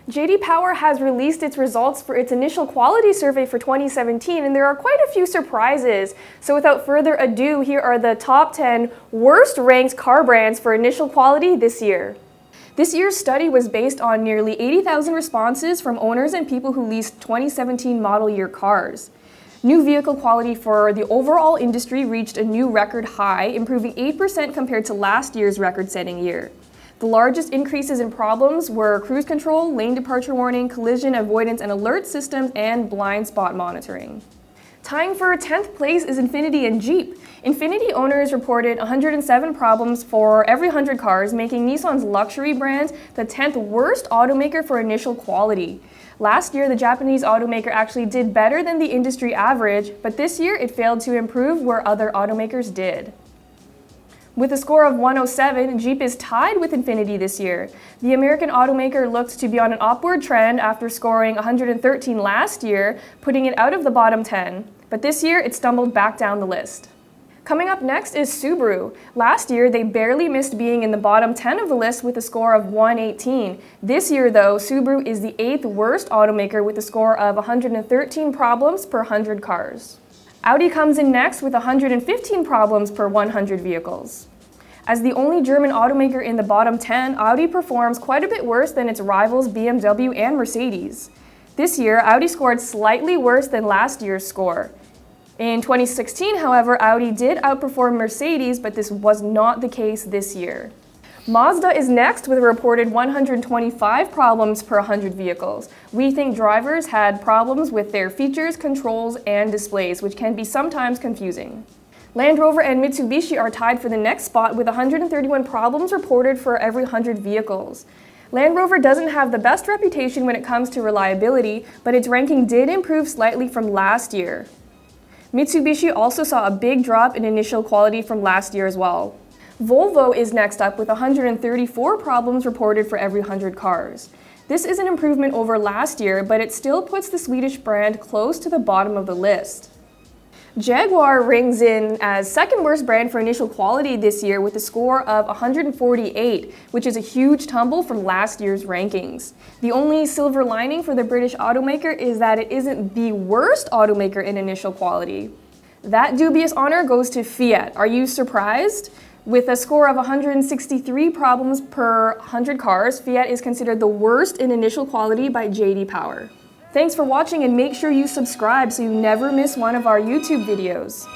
J.D. Power has released its results for its initial quality survey for 2017, and there are quite a few surprises. So without further ado, here are the top 10 worst ranked car brands for initial quality this year. This year's study was based on nearly 80,000 responses from owners and people who leased 2017 model year cars. New vehicle quality for the overall industry reached a new record high, improving 8% compared to last year's record-setting year. The largest increases in problems were cruise control, lane departure warning, collision avoidance and alert systems, and blind spot monitoring. Tying for 10th place is Infiniti and Jeep. Infiniti owners reported 107 problems for every 100 cars, making Nissan's luxury brand the 10th worst automaker for initial quality. Last year, the Japanese automaker actually did better than the industry average, but this year it failed to improve where other automakers did. With a score of 107, Jeep is tied with Infiniti this year. The American automaker looked to be on an upward trend after scoring 113 last year, putting it out of the bottom 10. But this year, it stumbled back down the list. Coming up next is Subaru. Last year, they barely missed being in the bottom 10 of the list with a score of 118. This year, though, Subaru is the 8th worst automaker with a score of 113 problems per 100 cars. Audi comes in next with 115 problems per 100 vehicles. As the only German automaker in the bottom 10, Audi performs quite a bit worse than its rivals BMW and Mercedes. This year, Audi scored slightly worse than last year's score. In 2016, however, Audi did outperform Mercedes, but this was not the case this year. Mazda is next with a reported 125 problems per 100 vehicles. We think drivers had problems with their features, controls, and displays, which can be sometimes confusing. Land Rover and Mitsubishi are tied for the next spot with 131 problems reported for every 100 vehicles. Land Rover doesn't have the best reputation when it comes to reliability, but its ranking did improve slightly from last year. Mitsubishi also saw a big drop in initial quality from last year as well. Volvo is next up with 134 problems reported for every 100 cars. This is an improvement over last year, but it still puts the Swedish brand close to the bottom of the list. Jaguar rings in as second worst brand for initial quality this year with a score of 148, which is a huge tumble from last year's rankings. The only silver lining for the British automaker is that it isn't the worst automaker in initial quality. That dubious honor goes to Fiat. Are you surprised? With a score of 163 problems per 100 cars, Fiat is considered the worst in initial quality by J.D. Power. Thanks for watching, and make sure you subscribe so you never miss one of our YouTube videos.